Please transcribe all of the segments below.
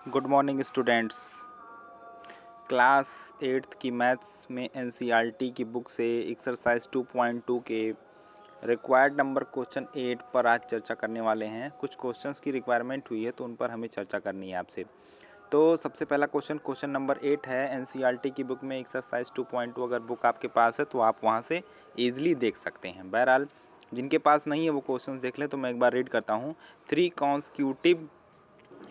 Good morning students. Class 8th की maths में NCERT की बुक से एक्सरसाइज 2.2 के रिक्वायर्ड नंबर क्वेश्चन 8 पर आज चर्चा करने वाले हैं। कुछ क्वेश्चंस की रिक्वायरमेंट हुई है तो उन पर हमें चर्चा करनी है आपसे। तो सबसे पहला क्वेश्चन नंबर 8 है एनसीईआरटी की बुक में एक्सरसाइज 2.2। अगर बुक आपके पास है तो आप वहाँ से ईजिली देख सकते हैं। बहरहाल जिनके पास नहीं है वो क्वेश्चन देख लें। तो मैं एक बार रीड करता हूँ। 3 कॉन्स्टिट्यूटिव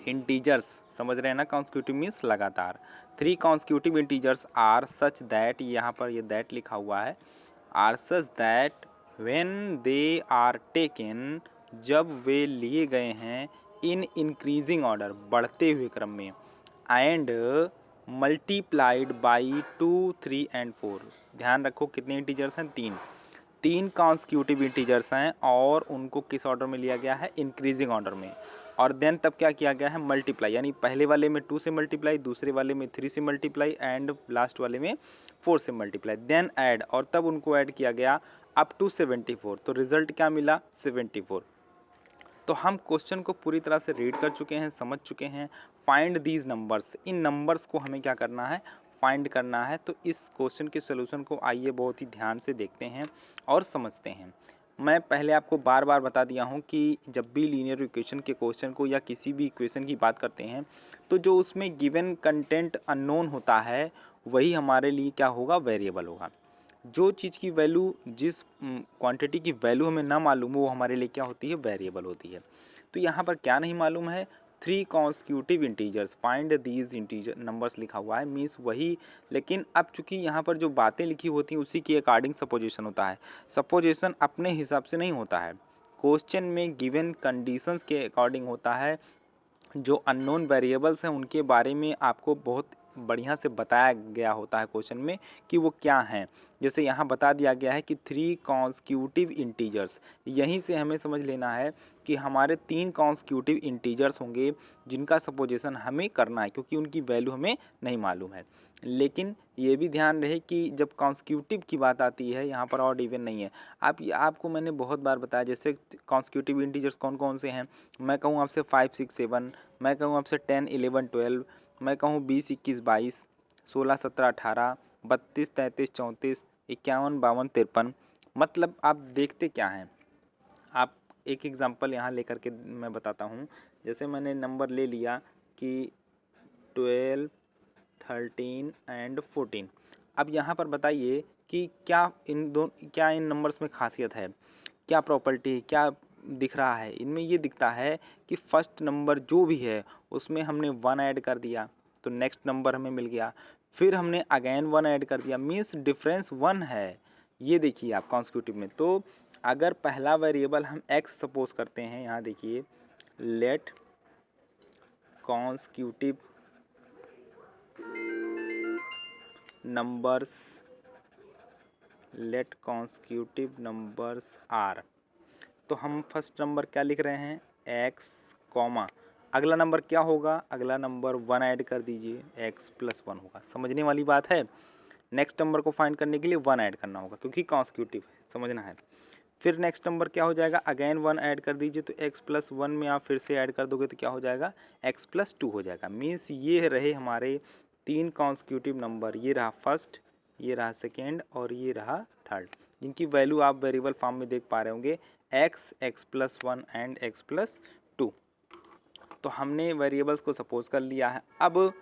इंटीजर्स, समझ रहे हैं ना, कॉन्स्टिट्यूटिव मीन्स लगातार। 3 constitutive integers are such that, यहाँ पर ये दैट लिखा हुआ है, are such that when they are taken, जब वे लिए गए हैं, इन इंक्रीजिंग ऑर्डर, बढ़ते हुए क्रम में, एंड मल्टीप्लाइड बाई 2, 3 एंड 4। ध्यान रखो कितने इंटीजर्स हैं, 3 कॉन्स्टिट्यूटिव इंटीजर्स हैं और उनको किस ऑर्डर में लिया गया है, इंक्रीजिंग ऑर्डर में। और देन तब क्या किया गया है, मल्टीप्लाई, यानी पहले वाले में 2 से मल्टीप्लाई, दूसरे वाले में 3 से मल्टीप्लाई एंड लास्ट वाले में 4 से मल्टीप्लाई, देन ऐड, और तब उनको ऐड किया गया अप टू 74। तो रिजल्ट क्या मिला, 74। तो हम क्वेश्चन को पूरी तरह से रीड कर चुके हैं, समझ चुके हैं। Find these numbers, in numbers को हमें क्या करना है, फाइंड करना है। तो इस क्वेश्चन के सोल्यूशन को आइए बहुत ही ध्यान से देखते हैं और समझते हैं। मैं पहले आपको बार बार बता दिया हूँ कि जब भी लीनियर इक्वेशन के क्वेश्चन को या किसी भी इक्वेशन की बात करते हैं तो जो उसमें गिवन कंटेंट अननोन होता है वही हमारे लिए क्या होगा, वेरिएबल होगा। जो चीज़ की वैल्यू, जिस क्वांटिटी की वैल्यू हमें ना मालूम हो वो हमारे लिए क्या होती है, वेरिएबल होती है। तो यहाँ पर क्या नहीं मालूम है, 3 constitutive integers, find these integer numbers लिखा हुआ है, मीन्स वही। लेकिन अब चूंकि यहाँ पर जो बातें लिखी होती हैं उसी के अकॉर्डिंग सपोजिशन होता है। सपोजिशन अपने हिसाब से नहीं होता है, क्वेश्चन में गिवन कंडीशंस के अकॉर्डिंग होता है। जो अननोन वेरिएबल्स हैं उनके बारे में आपको बहुत बढ़िया से बताया गया होता है क्वेश्चन में कि वो क्या हैं। जैसे यहाँ बता दिया गया है कि 3 कॉन्स्टिट्यूटिव इंटीजर्स, यहीं से हमें समझ लेना है कि हमारे 3 कॉन्स्टिट्यूटिव इंटीजर्स होंगे जिनका सपोजिशन हमें करना है, क्योंकि उनकी वैल्यू हमें नहीं मालूम है। लेकिन ये भी ध्यान रहे कि जब कॉन्स्टिट्यूटिव की बात आती है यहाँ पर ऑड इवन नहीं है। आपको मैंने बहुत बार बताया, जैसे कॉन्स्टिट्यूटिव इंटीजर्स कौन कौन से हैं। मैं कहूँ आपसे 5, 6, 7, मैं कहूँ आपसे 10, 11, 12, मैं कहूँ 20, 21, 22, 16, 17, 18, 32, 33, 34, 51, 52, 53। मतलब आप देखते क्या हैं, आप एक एग्जांपल यहाँ लेकर के मैं बताता हूँ। जैसे मैंने नंबर ले लिया कि 12, 13 एंड 14। अब यहाँ पर बताइए कि क्या इन नंबर्स में खासियत है, क्या प्रॉपर्टी, क्या दिख रहा है। इनमें ये दिखता है कि फर्स्ट नंबर जो भी है उसमें हमने 1 ऐड कर दिया तो नेक्स्ट नंबर हमें मिल गया, फिर हमने अगेन 1 ऐड कर दिया, मीन्स डिफरेंस 1 है। ये देखिए आप कॉन्स्टिट्यूटिव में। तो अगर पहला वेरिएबल हम x सपोज करते हैं, यहाँ देखिए, let constitutive numbers, let constitutive numbers are, तो हम फर्स्ट नंबर क्या लिख रहे हैं, x कॉमा, अगला नंबर क्या होगा, अगला नंबर 1 ऐड कर दीजिए, x + 1 होगा। समझने वाली बात है। नेक्स्ट नंबर को फाइंड करने के लिए 1 ऐड करना होगा क्योंकि कॉन्स्टिट्यूटिव है, समझना है। फिर नेक्स्ट नंबर क्या हो जाएगा, अगेन 1 ऐड कर दीजिए, तो x + 1 में आप फिर से ऐड कर दोगे तो क्या हो जाएगा, x + 2 हो जाएगा। मीन्स ये रहे हमारे 3 कॉन्स्टिट्यूटिव नंबर, ये रहा फर्स्ट, ये रहा सेकेंड और ये रहा थर्ड, जिनकी वैल्यू आप वेरिएबल फॉर्म में देख पा रहे होंगे, x, x + 1 एंड x + 2। तो हमने वेरिएबल्स को सपोज कर लिया है। अब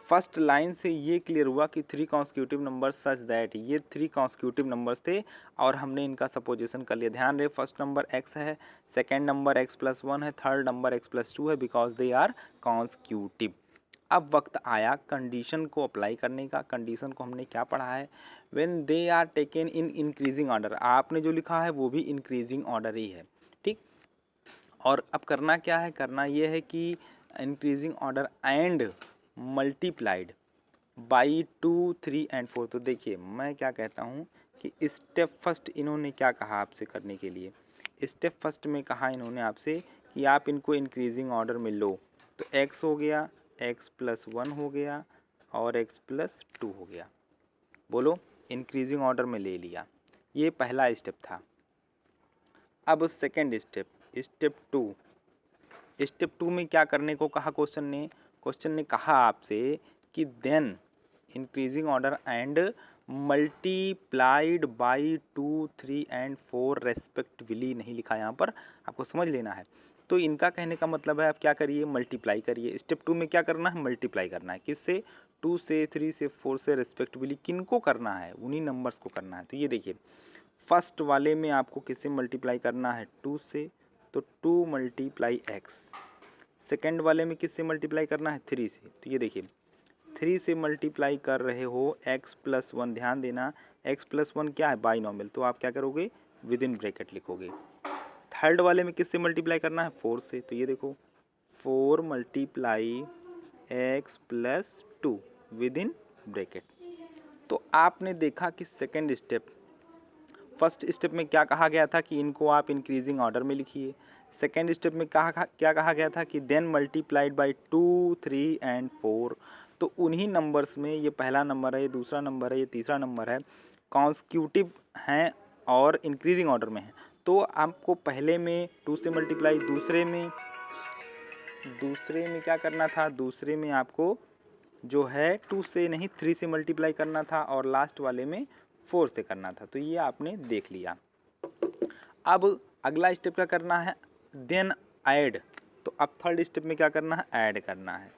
फर्स्ट लाइन से ये क्लियर हुआ कि 3 कॉन्स्टिट्यूटिव नंबर्स सच दैट, ये 3 कॉन्स्टिट्यूटिव नंबर्स थे और हमने इनका सपोजिशन कर लिया। ध्यान रहे, फर्स्ट नंबर x है, सेकेंड नंबर x + 1 है, थर्ड नंबर x + 2 है, बिकॉज दे आर कॉन्स्टिट्यूटिव। अब वक्त आया कंडीशन को अप्लाई करने का। कंडीशन को हमने क्या पढ़ा है, when they are taken in increasing order, आपने जो लिखा है वो भी इंक्रीजिंग ऑर्डर ही है, ठीक। और अब करना क्या है, करना ये है कि increasing order and multiplied by 2, 3 and 4। तो देखिए मैं क्या कहता हूँ कि स्टेप फर्स्ट इन्होंने क्या कहा आपसे करने के लिए, स्टेप फर्स्ट में कहा इन्होंने आपसे कि आप इनको इंक्रीजिंग ऑर्डर में लो। तो x हो गया, x + 1 हो गया और x + 2 हो गया। बोलो, इंक्रीजिंग ऑर्डर में ले लिया। ये पहला स्टेप था। अब सेकेंड स्टेप, स्टेप 2, स्टेप 2 में क्या करने को कहा क्वेश्चन ने, क्वेश्चन ने कहा आपसे कि then increasing order and multiplied by 2, 3 and 4 respectively, नहीं लिखा यहाँ पर, आपको समझ लेना है। तो इनका कहने का मतलब है आप क्या करिए, मल्टीप्लाई करिए। स्टेप 2 में क्या करना है, मल्टीप्लाई करना है। किससे, 2 से, 3 से, 4 से रेस्पेक्टिवली। किनको करना है, उन्हीं नंबर्स को करना है। तो ये देखिए फर्स्ट वाले में आपको किससे मल्टीप्लाई करना है, 2 से, तो 2 मल्टीप्लाई एक्स। सेकेंड वाले में किससे मल्टीप्लाई करना है, 3 से। तो ये देखिए 3 से मल्टीप्लाई कर रहे हो x प्लस 1, ध्यान देना x प्लस 1 क्या है, बाइनोमियल, तो आप क्या करोगे, विद इन ब्रैकेट लिखोगे। थर्ड वाले में किससे मल्टीप्लाई करना है, 4 से। तो ये देखो 4 multiply x plus 2 with in bracket. तो आपने देखा कि सेकेंड स्टेप, फर्स्ट स्टेप में क्या कहा गया था कि इनको आप इंक्रीजिंग ऑर्डर में लिखिए। सेकेंड स्टेप में क्या कहा गया था कि देन मल्टीप्लाइड बाई 2, 3 एंड 4। तो उन्हीं नंबर्स में ये पहला नंबर है, ये दूसरा नंबर है, ये तीसरा नंबर है, कॉन्स्टिट्यूटिव हैं और इंक्रीजिंग ऑर्डर में है। तो आपको पहले में 2 से मल्टीप्लाई, दूसरे में क्या करना था, दूसरे में आपको जो है 2 से नहीं 3 से मल्टीप्लाई करना था और लास्ट वाले में 4 से करना था। तो ये आपने देख लिया। अब अगला स्टेप क्या करना है, देन ऐड। तो अब थर्ड स्टेप में क्या करना है, ऐड करना है।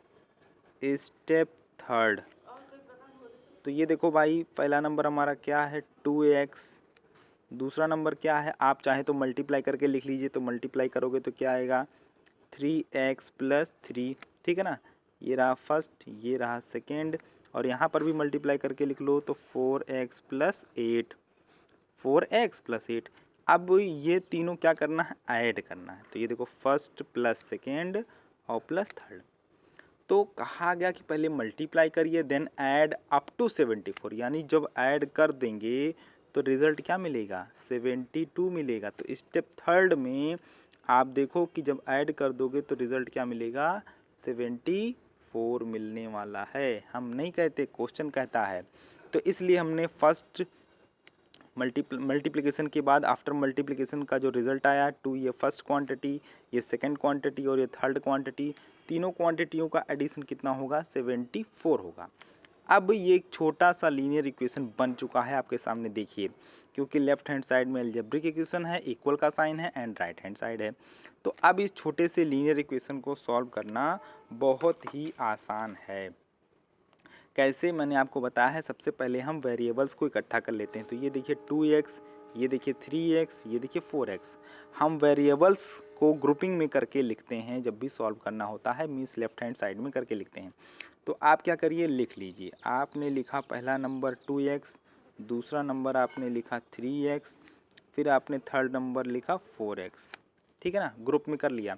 स्टेप थर्ड, तो ये देखो भाई पहला नंबर हमारा क्या है, 2x। दूसरा नंबर क्या है, आप चाहे तो मल्टीप्लाई करके लिख लीजिए। तो मल्टीप्लाई करोगे तो क्या आएगा, 3x प्लस 3, ठीक है ना। ये रहा फर्स्ट, ये रहा सेकेंड, और यहाँ पर भी मल्टीप्लाई करके लिख लो तो 4x प्लस 8, 4x प्लस 8। अब ये तीनों क्या करना है, ऐड करना है। तो ये देखो फर्स्ट प्लस सेकेंड और प्लस थर्ड। तो कहा गया कि पहले मल्टीप्लाई करिए देन ऐड अप टू 74, यानी जब ऐड कर देंगे तो रिज़ल्ट क्या मिलेगा, 72 मिलेगा। तो स्टेप थर्ड में आप देखो कि जब ऐड कर दोगे तो रिज़ल्ट क्या मिलेगा, 74 मिलने वाला है। हम नहीं कहते, क्वेश्चन कहता है। तो इसलिए हमने फर्स्ट मल्टीप्लिकेशन के बाद आफ्टर मल्टीप्लिकेशन का जो रिज़ल्ट आया 2, ये फर्स्ट क्वांटिटी, ये सेकंड क्वांटिटी और ये थर्ड क्वांटिटी, तीनों क्वांटिटियों का एडिशन कितना होगा, 74 होगा। अब ये एक छोटा सा लीनियर इक्वेशन बन चुका है आपके सामने, देखिए, क्योंकि लेफ्ट हैंड साइड में अलजेब्रिक इक्वेशन है, इक्वल का साइन है, एंड राइट हैंड साइड है। तो अब इस छोटे से लीनियर इक्वेशन को सॉल्व करना बहुत ही आसान है। कैसे, मैंने आपको बताया है। सबसे पहले हम वेरिएबल्स को इकट्ठा कर लेते हैं। तो ये देखिए 2x, ये देखिए 3x, ये देखिए 4x। हम वेरिएबल्स को ग्रुपिंग में करके लिखते हैं जब भी सॉल्व करना होता है, मीन्स लेफ्ट हैंड साइड में करके लिखते हैं। तो आप क्या करिए, लिख लीजिए। आपने लिखा पहला नंबर 2x, दूसरा नंबर आपने लिखा 3x, फिर आपने थर्ड नंबर लिखा 4x, ठीक है ना, ग्रुप में कर लिया।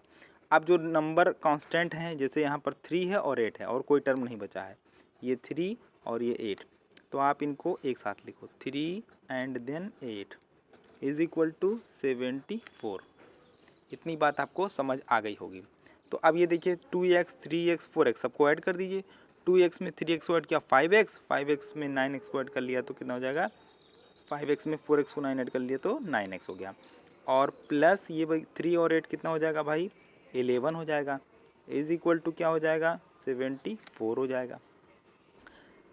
अब जो नंबर कांस्टेंट हैं, जैसे यहाँ पर 3 है और 8 है और कोई टर्म नहीं बचा है, ये 3 और ये 8, तो आप इनको एक साथ लिखो, 3 and then 8 is equal to 74। इतनी बात आपको समझ आ गई होगी। तो अब ये देखिए 2x, 3x, 4x सबको ऐड कर दीजिए। 2x में 3x को ऐड किया 5x, 5x में 9x को ऐड कर लिया तो कितना हो जाएगा, 5x में 4x को 9 ऐड कर लिया तो 9x हो गया। और प्लस ये भाई 3 और 8 कितना हो जाएगा भाई, 11 हो जाएगा, इज इक्वल टू क्या हो जाएगा, 74 हो जाएगा।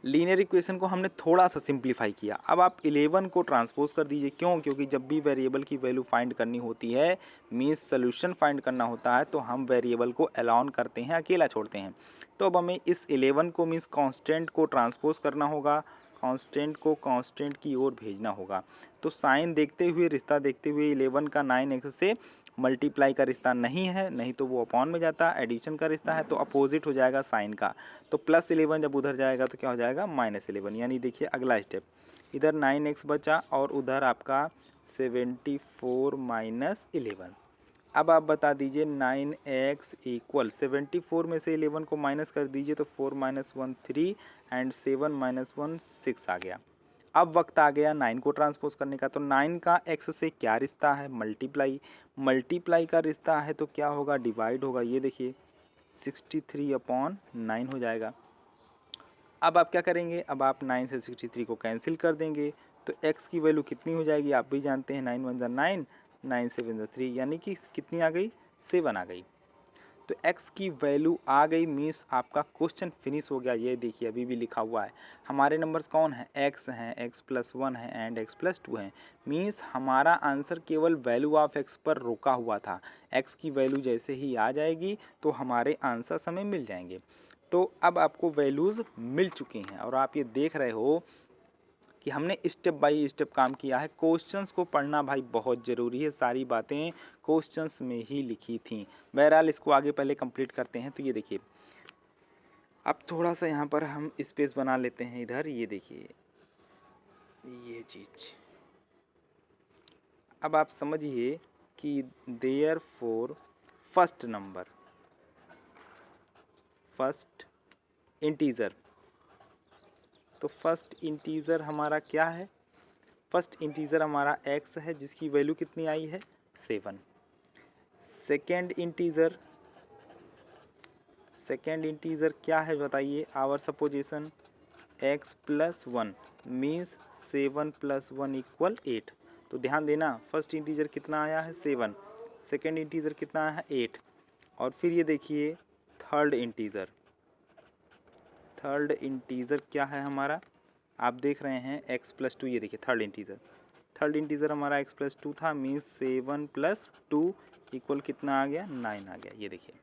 लीनियर इक्वेशन को हमने थोड़ा सा सिंप्लीफाई किया। अब आप 11 को ट्रांसपोज कर दीजिए। क्यों, क्योंकि जब भी वेरिएबल की वैल्यू फाइंड करनी होती है, मीन्स सोल्यूशन फाइंड करना होता है, तो हम वेरिएबल को अलाउन करते हैं, अकेला छोड़ते हैं। तो अब हमें इस 11 को मीन्स कांस्टेंट को ट्रांसपोज करना होगा, कांस्टेंट को कांस्टेंट की ओर भेजना होगा। तो साइन देखते हुए, रिश्ता देखते हुए 11 का 9x से मल्टीप्लाई का रिश्ता नहीं है, नहीं तो वो अपॉन में जाता, एडिशन का रिश्ता है तो अपोजिट हो जाएगा साइन का। तो +11 जब उधर जाएगा तो क्या हो जाएगा, -11। यानी देखिए अगला स्टेप, इधर 9x बचा और उधर आपका 74 - 11। अब आप बता दीजिए 9x इक्वल 74 में से 11 को माइनस कर दीजिए तो 4 - 1 3 एंड 7 - 1 6 आ गया। अब वक्त आ गया 9 को ट्रांसपोज करने का। तो 9 का x से क्या रिश्ता है, मल्टीप्लाई, मल्टीप्लाई का रिश्ता है तो क्या होगा, डिवाइड होगा। ये देखिए 63/9 हो जाएगा। अब आप क्या करेंगे, अब आप 9 से 63 को कैंसिल कर देंगे तो x की वैल्यू कितनी हो जाएगी, आप भी जानते हैं, 9 × 1 = 9, 9 × 7 = 3, यानी कि कितनी आ गई, 7 आ गई। तो x की वैल्यू आ गई, मीन्स आपका क्वेश्चन फिनिश हो गया। ये देखिए अभी भी लिखा हुआ है, हमारे नंबर्स कौन है, x हैं, x+1 है एंड x+2 है। मीन्स हमारा आंसर केवल वैल्यू ऑफ x पर रुका हुआ था। x की वैल्यू जैसे ही आ जाएगी तो हमारे आंसर्स हमें मिल जाएंगे। तो अब आपको वैल्यूज़ मिल चुकी हैं और आप ये देख रहे हो कि हमने स्टेप बाय स्टेप काम किया है। क्वेश्चंस को पढ़ना भाई बहुत ज़रूरी है, सारी बातें क्वेश्चंस में ही लिखी थी। बहरहाल इसको आगे पहले कंप्लीट करते हैं। तो ये देखिए अब थोड़ा सा यहाँ पर हम स्पेस बना लेते हैं इधर, ये देखिए ये चीज़। अब आप समझिए कि there four first number, first integer, तो फर्स्ट इंटीज़र हमारा क्या है, फर्स्ट इंटीज़र हमारा x है जिसकी वैल्यू कितनी आई है 7। सेकेंड इंटीज़र, सेकेंड इंटीज़र क्या है बताइए, आवर सपोजिशन x+1 मीन्स 7+1 = 8। तो ध्यान देना फर्स्ट इंटीज़र कितना आया है 7, सेकेंड इंटीज़र कितना आया है 8। और फिर ये देखिए थर्ड इंटीज़र, थर्ड इंटीज़र क्या है हमारा, आप देख रहे हैं x+2, ये देखिए थर्ड इंटीज़र, थर्ड इंटीज़र हमारा x+2 था, मीन्स 7+2 = कितना आ गया 9 आ गया। ये देखिए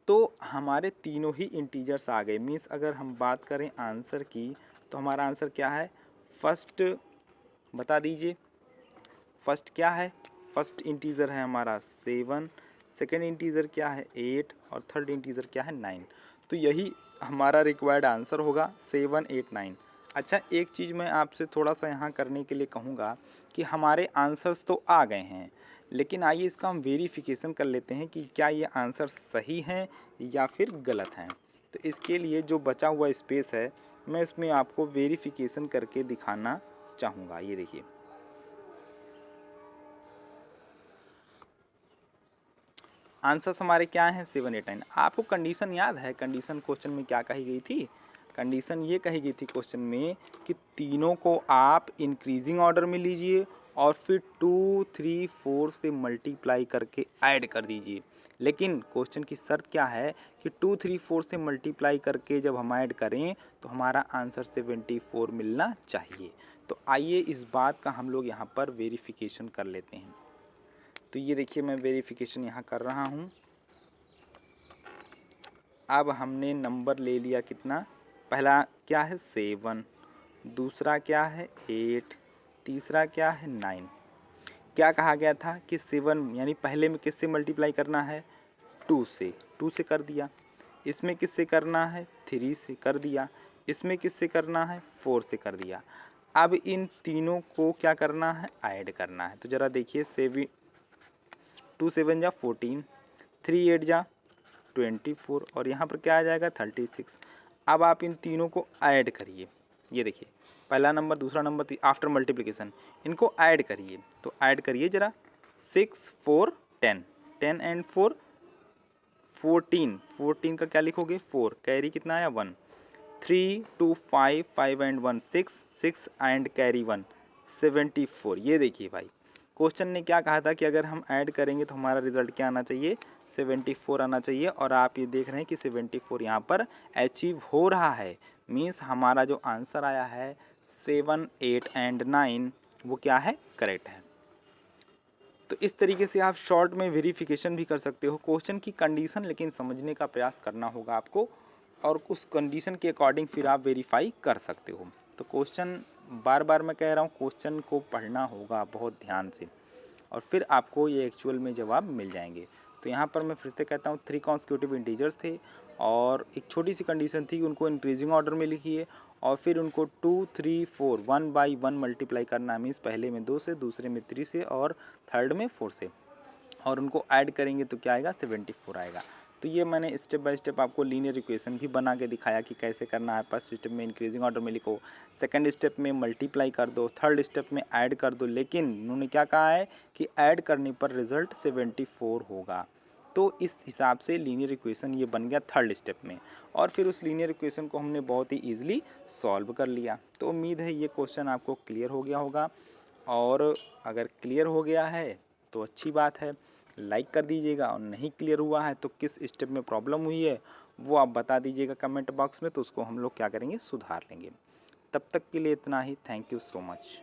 तो हमारे तीनों ही इंटीजर्स आ गए। मीन्स अगर हम बात करें आंसर की तो हमारा आंसर क्या है, फर्स्ट बता दीजिए, फर्स्ट क्या है, फर्स्ट इंटीज़र है हमारा 7, सेकेंड इंटीज़र क्या है 8 और थर्ड इंटीज़र क्या है 9। तो यही हमारा रिक्वायर्ड आंसर होगा 7, 8, 9। अच्छा एक चीज़ मैं आपसे थोड़ा सा यहाँ करने के लिए कहूँगा कि हमारे आंसर्स तो आ गए हैं, लेकिन आइए इसका हम वेरिफिकेशन कर लेते हैं कि क्या ये आंसर सही हैं या फिर गलत हैं। तो इसके लिए जो बचा हुआ स्पेस है मैं इसमें आपको वेरिफिकेशन करके दिखाना चाहूँगा। ये देखिए आंसर्स हमारे क्या हैं 7, 8, 9। आपको कंडीशन याद है, कंडीशन क्वेश्चन में क्या कही गई थी, कंडीशन ये कही गई थी क्वेश्चन में कि तीनों को आप इंक्रीजिंग ऑर्डर में लीजिए और फिर 2, 3, 4 से मल्टीप्लाई करके ऐड कर दीजिए। लेकिन क्वेश्चन की शर्त क्या है कि 2, 3, 4 से मल्टीप्लाई करके जब हम ऐड करें तो हमारा आंसर 74 मिलना चाहिए। तो आइए इस बात का हम लोग यहाँ पर वेरिफिकेशन कर लेते हैं। तो ये देखिए मैं वेरिफिकेशन यहाँ कर रहा हूँ। अब हमने नंबर ले लिया कितना, पहला क्या है 7, दूसरा क्या है 8, तीसरा क्या है 9। क्या कहा गया था कि 7 यानी पहले में किससे मल्टीप्लाई करना है 2 से, 2 से कर दिया। इसमें किससे करना है 3 से कर दिया। इसमें किससे करना है 4 से कर दिया। अब इन तीनों को क्या करना है ऐड करना है। तो ज़रा देखिए 2 7 जा 14, 3 8 जा 24 और यहाँ पर क्या आ जाएगा 36। अब आप इन तीनों को ऐड करिए। ये देखिए पहला नंबर, दूसरा नंबर, आफ्टर मल्टीप्लिकेशन इनको ऐड करिए। तो ऐड करिए ज़रा 6 4 10, 10 एंड 4 14, 14 का क्या लिखोगे 4, कैरी कितना आया 1, 3 2 5, 5 एंड 1 6, 6 एंड कैरी 1 74। ये देखिए भाई क्वेश्चन ने क्या कहा था कि अगर हम ऐड करेंगे तो हमारा रिजल्ट क्या आना चाहिए 74 आना चाहिए। और आप ये देख रहे हैं कि 74 यहाँ पर अचीव हो रहा है। मीन्स हमारा जो आंसर आया है 7, 8 एंड 9 वो क्या है करेक्ट है। तो इस तरीके से आप शॉर्ट में वेरिफिकेशन भी कर सकते हो क्वेश्चन की कंडीशन, लेकिन समझने का प्रयास करना होगा आपको और उस कंडीशन के अकॉर्डिंग फिर आप वेरीफाई कर सकते हो। तो क्वेश्चन बार बार मैं कह रहा हूँ क्वेश्चन को पढ़ना होगा बहुत ध्यान से और फिर आपको ये एक्चुअल में जवाब मिल जाएंगे। तो यहाँ पर मैं फिर से कहता हूँ 3 कॉन्सिक्यूटिव इंटीजर्स थे और एक छोटी सी कंडीशन थी, उनको इंक्रीजिंग ऑर्डर में लिखिए और फिर उनको 2 3 4 1 बाई 1 मल्टीप्लाई करना। मीन्स पहले में 2 से, दूसरे में 3 से और थर्ड में 4 से, और उनको ऐड करेंगे तो क्या आएगा 74 आएगा। तो ये मैंने स्टेप बाय स्टेप आपको लीनियर इक्वेशन भी बना के दिखाया कि कैसे करना है। फर्स्ट स्टेप में इंक्रीजिंग ऑर्डर में लिखो, सेकंड स्टेप में मल्टीप्लाई कर दो, थर्ड स्टेप में ऐड कर दो। लेकिन उन्होंने क्या कहा है कि ऐड करने पर रिजल्ट 74 होगा। तो इस हिसाब से लीनियर इक्वेशन ये बन गया थर्ड स्टेप में और फिर उस लीनियर इक्वेशन को हमने बहुत ही ईजिली सॉल्व कर लिया। तो उम्मीद है ये क्वेश्चन आपको क्लियर हो गया होगा और अगर क्लियर हो गया है तो अच्छी बात है, लाइक कर दीजिएगा, और नहीं क्लियर हुआ है तो किस स्टेप में प्रॉब्लम हुई है वो आप बता दीजिएगा कमेंट बॉक्स में, तो उसको हम लोग क्या करेंगे, सुधार लेंगे। तब तक के लिए इतना ही। Thank you so much.